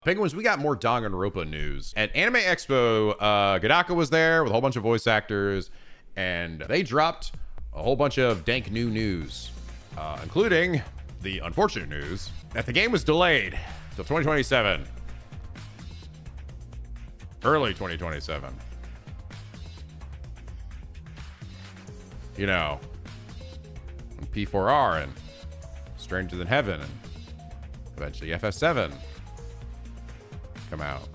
Penguins, we got more danganronpa news. At Anime Expo, Gadaka was there with a whole bunch of voice actors, and they dropped a whole bunch of dank new news, including the unfortunate news that the game was delayed till 2027. Early 2027. You know, when P4R and Stranger Than Heaven and eventually FF7 come out.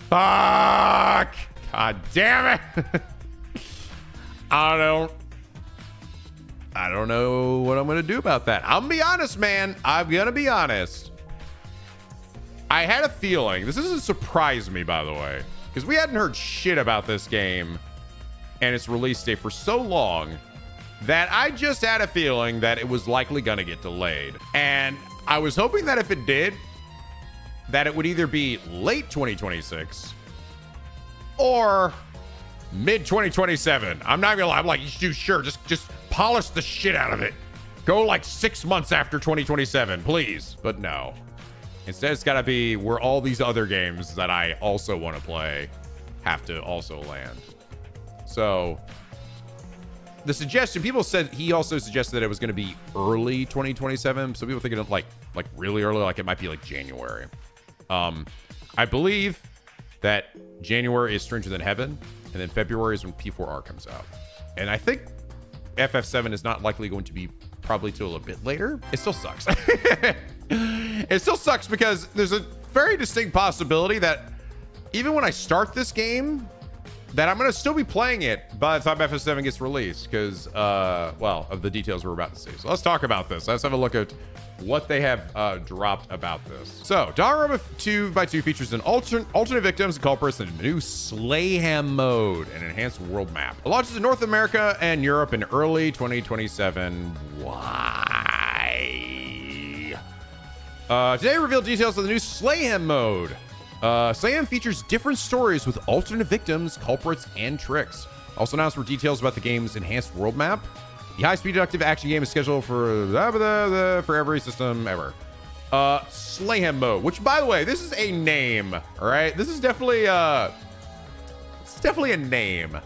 Fuck! God damn it! I don't know what I'm gonna do about that. I'm gonna be honest, man. I'm gonna be honest. I had a feeling, this doesn't surprise me, by the way, because we hadn't heard shit about this game and its release date for so long that I just had a feeling that it was likely gonna get delayed. And I was hoping that if it did, that it would either be late 2026 or mid 2027. I'm not gonna lie, I'm like, sure, just polish the shit out of it. Go like 6 months after 2027, please. But no. Instead, it's gotta be where all these other games that I also want to play have to also land. So the suggestion, people said, he also suggested that it was going to be early 2027. So people thinking of like really early, like it might be like January. I believe that January is Stranger Than Heaven, and then February is when P4R comes out. And I think FF7 is not likely going to be probably till a bit later. It still sucks. It still sucks because there's a very distinct possibility that even when I start this game, that I'm going to still be playing it by the time FF7 gets released because, well, of the details we're about to see. So let's talk about this. Let's have a look at what they have dropped about this. So, danganronpa 2x2 features an alternate victims and culprits in a new Slayham mode and enhanced world map. It launches in North America and Europe in early 2027. Why? Today revealed details of the new Slayham mode. Slayham features different stories with alternate victims, culprits, and tricks. Also announced were details about the game's enhanced world map. The high-speed deductive action game is scheduled for every system ever. Slayham mode, which, by the way, this is a name. All right, this is definitely a name,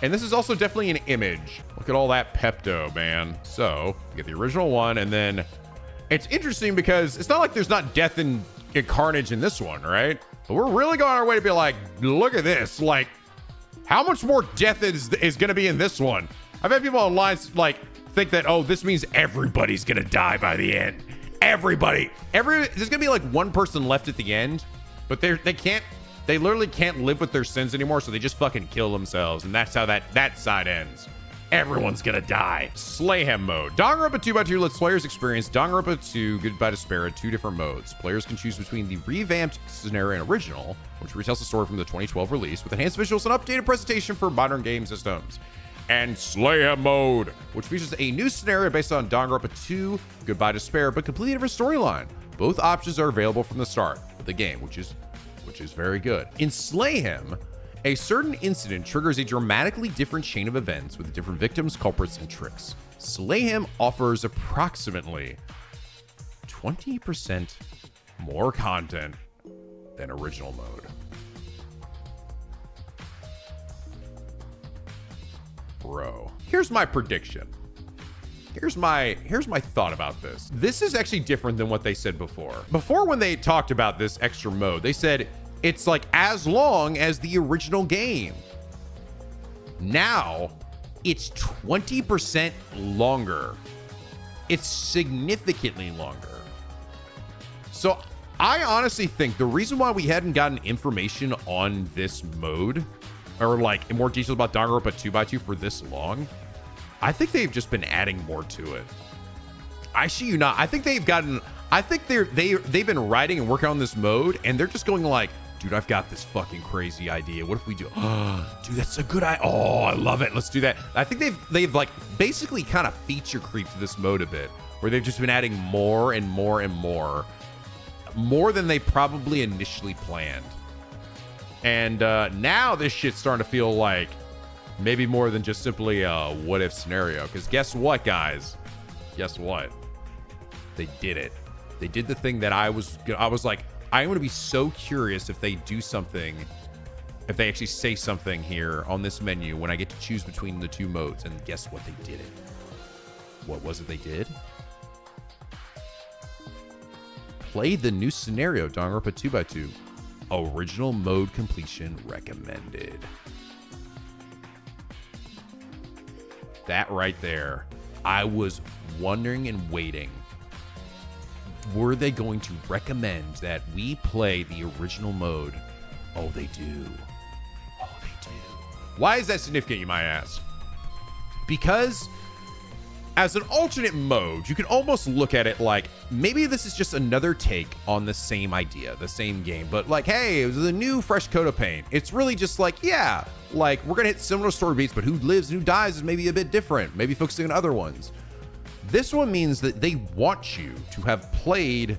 and this is also definitely an image. Look at all that Pepto, man. So you get the original one, and then it's interesting because it's not like there's not death and carnage in this one, right? But we're really going our way to be like, look at this. Like, how much more death is going to be in this one? I've had people online like think that, oh, this means everybody's going to die by the end. Everybody. There's going to be like one person left at the end, but they literally can't live with their sins anymore, so they just fucking kill themselves, and that's how that side ends. Everyone's gonna die. Slayham mode. Danganronpa 2x2 lets players experience Danganronpa 2 Goodbye Despair in 2 different modes. Players can choose between the revamped scenario and original, which retells the story from the 2012 release with enhanced visuals and updated presentation for modern game systems. And Slayham mode, which features a new scenario based on Danganronpa 2 Goodbye Despair, but completely different storyline. Both options are available from the start of the game, which is very good. In Slayham, a certain incident triggers a dramatically different chain of events with different victims, culprits, and tricks. Slayham offers approximately 20% more content than original mode. Bro, here's my prediction. Here's my thought about this. This is actually different than what they said before. Before, when they talked about this extra mode, they said it's like as long as the original game. Now, it's 20% longer. It's significantly longer. So I honestly think the reason why we hadn't gotten information on this mode, or like more details about Danganronpa 2x2 for this long, I think they've just been adding more to it. I see you not. I think they've been writing and working on this mode, and they're just going like, dude, I've got this fucking crazy idea. What if we do? Dude, that's a good idea. Oh, I love it. Let's do that. I think they've like basically kind of feature creeped this mode a bit, where they've just been adding more and more and more than they probably initially planned. And now this shit's starting to feel like Maybe more than just simply a what if scenario. Because guess what, guys? Guess what? They did it. They did the thing that I was like, I'm going to be so curious if they do something, if they actually say something here on this menu when I get to choose between the two modes. And guess what? They did it. What was it they did? Play the new scenario, Danganronpa 2x2. Original mode completion recommended. That right there. I was wondering and waiting. Were they going to recommend that we play the original mode? Oh, they do. Oh, they do. Why is that significant, you might ask? Because as an alternate mode, you can almost look at it like maybe this is just another take on the same idea, the same game, but like, hey, it was a new fresh coat of paint. It's really just like, yeah, like we're gonna hit similar story beats, but who lives and who dies is maybe a bit different, maybe focusing on other ones. This one means that they want you to have played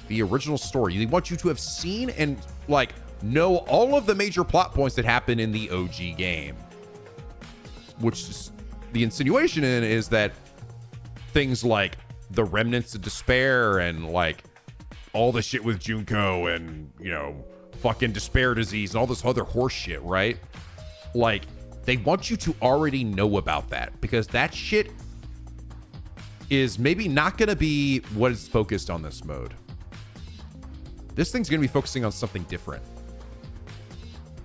the original story. They want you to have seen and like know all of the major plot points that happen in the OG game, which is the insinuation in is that things like the remnants of despair and like all the shit with Junko and, you know, fucking despair disease and all this other horse shit, right? Like they want you to already know about that because that shit is maybe not going to be what is focused on this mode. This thing's going to be focusing on something different.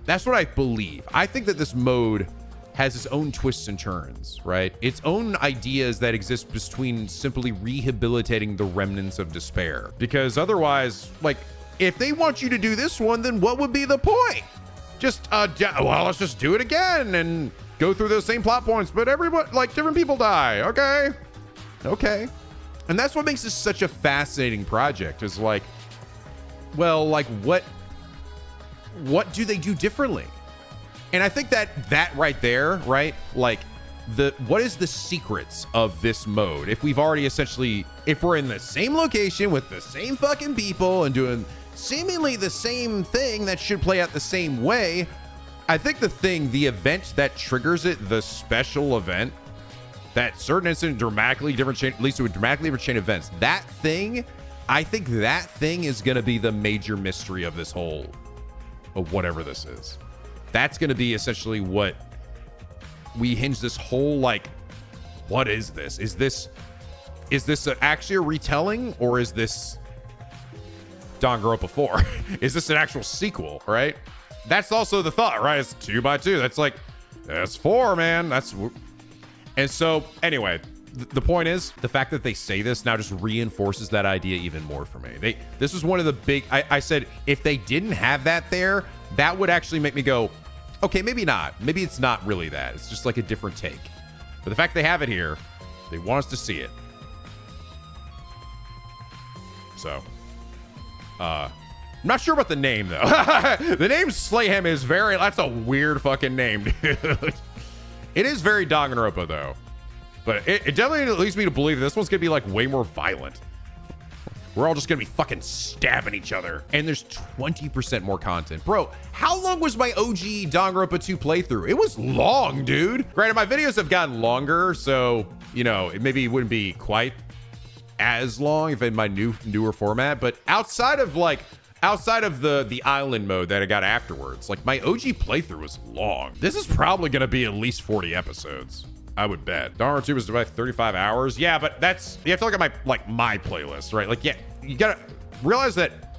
That's what I believe. I think that this mode has its own twists and turns, right? Its own ideas that exist between simply rehabilitating the remnants of despair. Because otherwise, like, if they want you to do this one, then what would be the point? Just, well, let's just do it again and go through those same plot points, but everyone, like, different people die. Okay. Okay. And that's what makes this such a fascinating project is like, well, like, what do they do differently? And I think that right there, right? Like what is the secrets of this mode? If we've already essentially, if we're in the same location with the same fucking people and doing seemingly the same thing that should play out the same way, I think the event that triggers it, the special event, that certain incident dramatically different chain, leads to a dramatically different chain of events. That thing, I think that thing is going to be the major mystery of this whole, of whatever this is. That's going to be essentially what we hinge this whole, like, what is this? Is this actually a retelling or is this Danganronpa 4? Is this an actual sequel, right? That's also the thought, right? It's 2x2. That's like, that's 4, man. And so anyway, the point is the fact that they say this now just reinforces that idea even more for me. This was one of the big, I said, if they didn't have that there, that would actually make me go, okay, maybe not. Maybe it's not really that. It's just like a different take. But the fact they have it here, they want us to see it. So, I'm not sure about the name though. The name Slayham is that's a weird fucking name, dude. It is very Danganronpa though. But it definitely leads me to believe this one's gonna be like way more violent. We're all just gonna be fucking stabbing each other. And there's 20% more content. Bro, how long was my OG Danganronpa 2 playthrough? It was long, dude. Granted, my videos have gotten longer, so, you know, it maybe wouldn't be quite as long if in my newer format. But outside of the island mode that I got afterwards, like my OG playthrough was long. This is probably gonna be at least 40 episodes. I would bet. Danganronpa 2 was about 35 hours. Yeah, but you have to look at my playlist, right? Like, yeah, you gotta realize that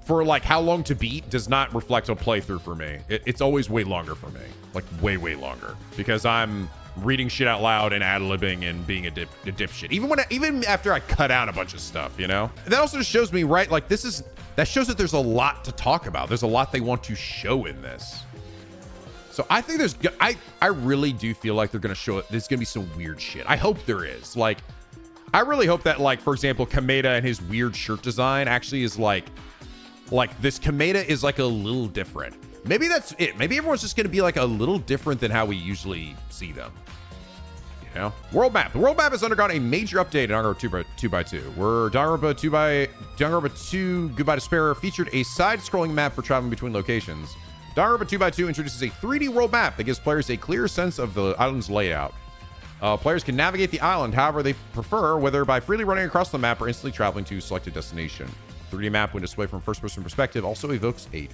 for like how long to beat does not reflect a playthrough for me. It's always way longer for me, like way longer, because I'm reading shit out loud and ad-libbing and being a dipshit. Even after I cut out a bunch of stuff, you know. And that also just shows me, right? Like that shows that there's a lot to talk about. There's a lot they want to show in this. So I think I really do feel like they're going to show it. There's going to be some weird shit. I hope there is. Like, I really hope that, like, for example, Kameda and his weird shirt design actually is like this Kameda is like a little different. Maybe that's it. Maybe everyone's just going to be like a little different than how we usually see them. You know? World map. The world map has undergone a major update in Danganronpa 2x2, where Danganronpa 2 Goodbye Despair featured a side-scrolling map for traveling between locations. Danganronpa 2x2 introduces a 3D world map that gives players a clear sense of the island's layout. Players can navigate the island however they prefer, whether by freely running across the map or instantly traveling to a selected destination. 3D map, when displayed from first-person perspective, also evokes a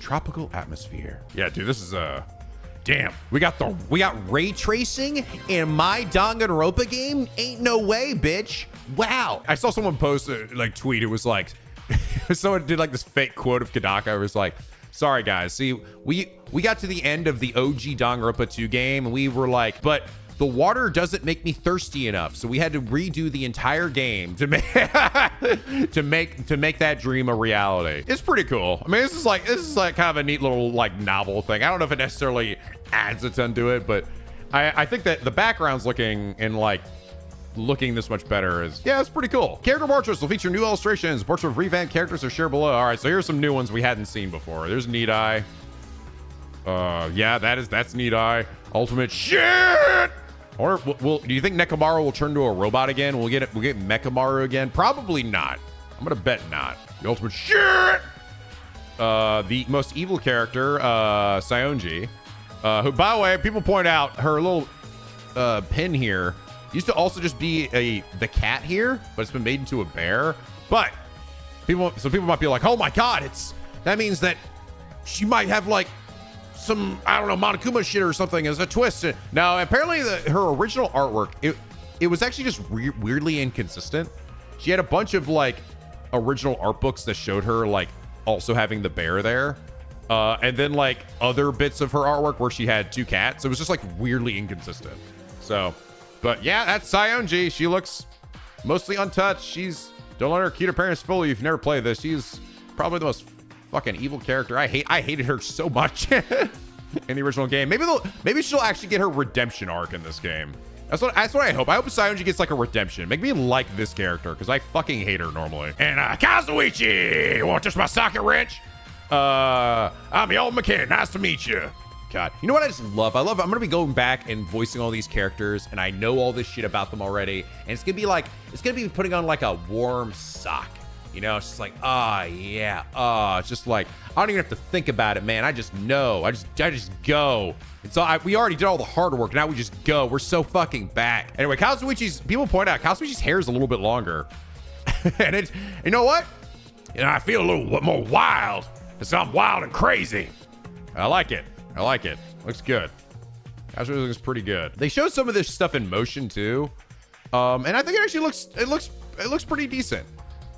tropical atmosphere. Yeah, dude, this is damn. We got ray tracing in my Danganronpa game. Ain't no way, bitch. Wow. I saw someone post tweet. It was like someone did like this fake quote of Kadaka. It was like, sorry guys, see, we got to the end of the OG Danganronpa 2 game and we were like, but the water doesn't make me thirsty enough, so we had to redo the entire game to make to make that dream a reality. It's pretty cool. I mean, this is like kind of a neat little like novel thing. I don't know if it necessarily adds a ton to it, but I think that the background's looking this much better it's pretty cool. Character portraits will feature new illustrations. Portraits of revamped characters are shared below. All right, so here's some new ones we hadn't seen before. There's Neat Eye. Yeah, that's Neat Eye. Ultimate shit. Or do you think Nekomaru will turn to a robot again? We'll get Mechamaru again? Probably not. I'm gonna bet not. The ultimate shit. The most evil character, Saionji, who, by the way, people point out her little pin here used to also just be the cat here, but it's been made into a bear. But some people might be like, oh my god, that means that she might have like some, I don't know, Monokuma shit or something as a twist. Now, apparently her original artwork, it was actually just weirdly inconsistent. She had a bunch of like original art books that showed her like also having the bear there. And then like other bits of her artwork where she had two cats. It was just like weirdly inconsistent. So, but yeah, that's Saionji. She looks mostly untouched. Don't let her cute appearance fool you if you've never played this. She's probably the most fucking evil character. I hated her so much in the original game. Maybe she'll actually get her redemption arc in this game. That's what I hope. I hope Saionji gets like a redemption. Make me like this character because I fucking hate her normally. And Kazuichi, you want just my socket wrench? I'm the old mechanic. Nice to meet you. God, you know what I just love? I'm gonna be going back and voicing all these characters, and I know all this shit about them already. And it's gonna be putting on like a warm sock. You know, it's just like, yeah. It's just like, I don't even have to think about it, man. I just know. I just go. And so we already did all the hard work. Now we just go. We're so fucking back. Anyway, people point out, Kazuichi's hair is a little bit longer. And you know what? I feel a little more wild. It's I'm wild and crazy. I like it. Looks good. Kazuichi looks pretty good. They showed some of this stuff in motion too. And I think it actually looks pretty decent.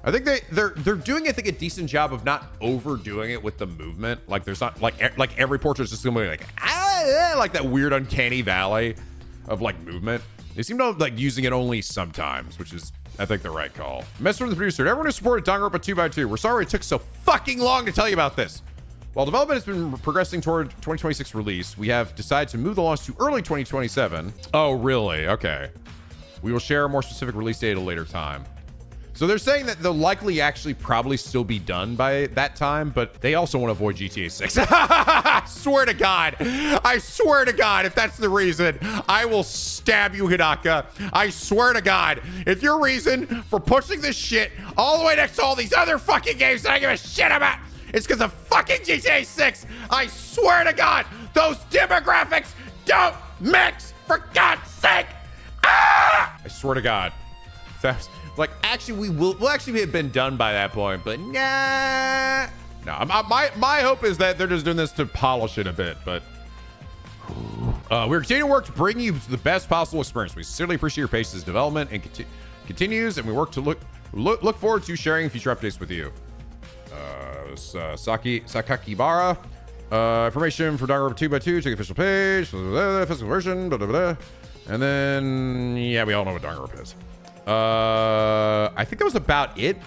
I think they're doing, I think, a decent job of not overdoing it with the movement. Like there's not like every portrait is just gonna be like that weird uncanny valley of like movement. They seem to like using it only sometimes, which is, I think, the right call. Message from the producer. To everyone who supported Danganronpa 2x2, we're sorry it took so fucking long to tell you about this. While development has been progressing toward 2026 release, we have decided to move the launch to early 2027. Oh, really? Okay. We will share a more specific release date at a later time. So they're saying that they'll likely actually probably still be done by that time, but they also want to avoid GTA 6. I swear to God, if that's the reason, I will stab you, Hidaka. I swear to God, if your reason for pushing this shit all the way next to all these other fucking games that I give a shit about, it's because of fucking GTA 6. I swear to God, those demographics don't mix, for God's sake. Ah! I swear to God. That's like, actually, we'll actually have been done by that point, but nah. No, my hope is that they're just doing this to polish it a bit, but we're continuing to work to bring you the best possible experience. We sincerely appreciate your patience in development and continues, and we work to look forward to sharing future updates with you. Sakakibara. Information for Danganronpa 2x2. Check the official page. Physical version. Blah, blah, blah. And then, yeah, we all know what Danganronpa is. I think that was about it.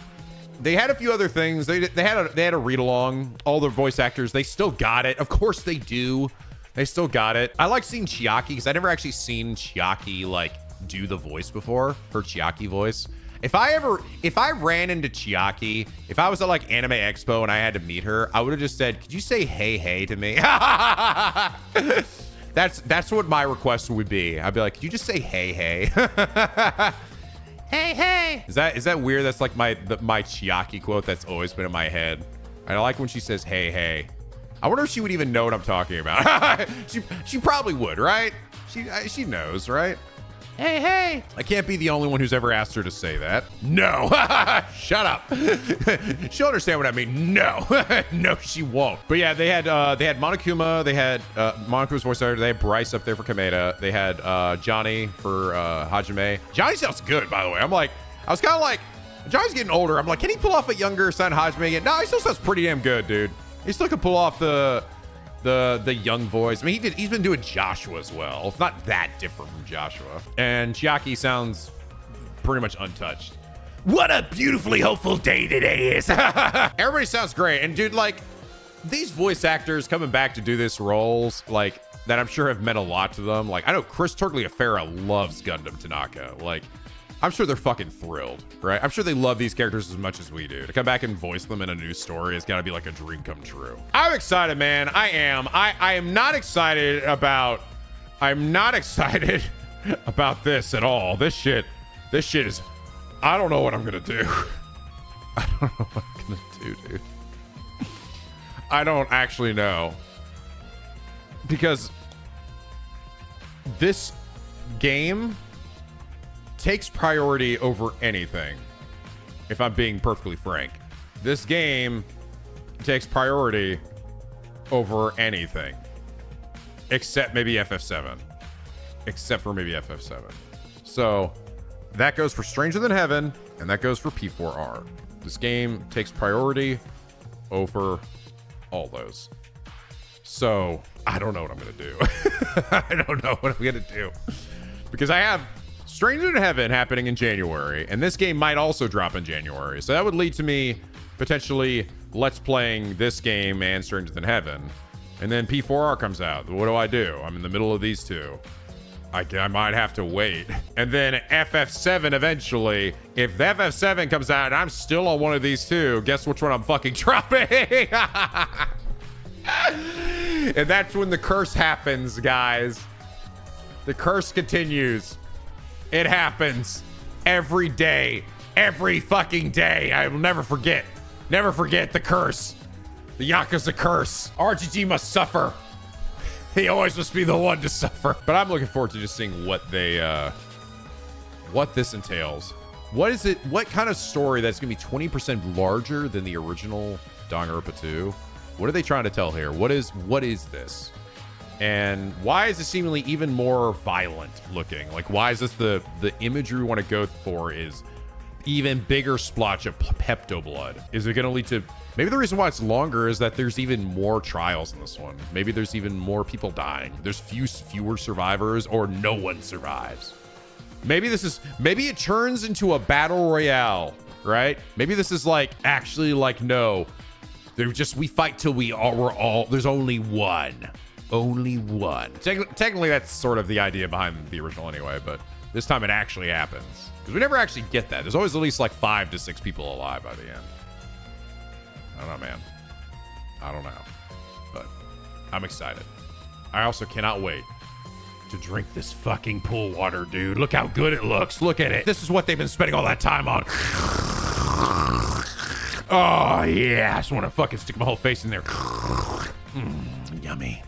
They had a few other things. They had a read along. All the voice actors, they still got it. Of course they do. They still got it. I like seeing Chiaki because I never actually seen Chiaki like do the voice before. Her Chiaki voice. If I ran into Chiaki, if I was at like Anime Expo and I had to meet her, I would have just said, "Could you say hey to me?" That's what my request would be. I'd be like, "Could you just say hey?" Hey. Is that weird? That's like my Chiaki quote that's always been in my head. I like when she says hey. I wonder if she would even know what I'm talking about. she probably would, right? She knows, right? Hey, hey. I can't be the only one who's ever asked her to say that. No. Shut up. She'll understand what I mean. No. No, she won't. But yeah, they had Monokuma. They had Monokuma's voice actor. They had Bryce up there for Kameda. They had Johnny for Hajime. Johnny sounds good, by the way. I was kind of like, Johnny's getting older. I'm like, can he pull off a younger son Hajime again? No, he still sounds pretty damn good, dude. He still can pull off the young voice. I mean, he's been doing Joshua as well. It's not that different from Joshua. And Chiaki sounds pretty much untouched. What a beautifully hopeful day today is. Everybody sounds great. And dude, like, these voice actors coming back to do this roles, like, that I'm sure have meant a lot to them. Like, I know Chris Turgliafera loves Gundam Tanaka. Like, I'm sure they're fucking thrilled, right? I'm sure they love these characters as much as we do. To come back and voice them in a new story is gotta be like a dream come true. I'm excited, man. I am. I am not excited about. I'm not excited about this at all. This shit is. I don't know what I'm gonna do. I don't know what I'm gonna do, dude. I don't actually know. Because this game takes priority over anything, if I'm being perfectly frank. This game takes priority over anything, except maybe FF7. Except for maybe FF7. So that goes for Stranger Than Heaven, and that goes for P4R. This game takes priority over all those. So I don't know what I'm gonna do. I don't know what I'm gonna do. Because I have Stranger Than Heaven happening in January, and this game might also drop in January. So that would lead to me potentially let's playing this game and Stranger Than Heaven. And then P4R comes out. What do? I'm in the middle of these two. I might have to wait. And then FF7 eventually. If the FF7 comes out and I'm still on one of these two, guess which one I'm fucking dropping? And that's when the curse happens, guys. The curse continues. It happens every day, every fucking day. I will never forget. Never forget the curse. The Yakuza curse. RGG must suffer. He always must be the one to suffer. But I'm looking forward to just seeing what this entails. What is it? What kind of story that's gonna be 20% larger than the original Danganronpa 2? What are they trying to tell here? What is this? And why is it seemingly even more violent looking? Like, why is this the imagery we want to go for is even bigger splotch of Pepto blood? Is it going to lead to, maybe the reason why it's longer is that there's even more trials in this one. Maybe there's even more people dying. There's fewer survivors, or no one survives. Maybe it turns into a battle royale, right? Maybe this is like, actually like, no, we fight till we're all, there's only one. Only one. Technically, that's sort of the idea behind the original anyway, but this time it actually happens. Because we never actually get that. There's always at least like 5 to 6 people alive by the end. I don't know, man. I don't know. But I'm excited. I also cannot wait to drink this fucking pool water, dude. Look how good it looks. Look at it. This is what they've been spending all that time on. Oh, yeah. I just want to fucking stick my whole face in there. Yummy.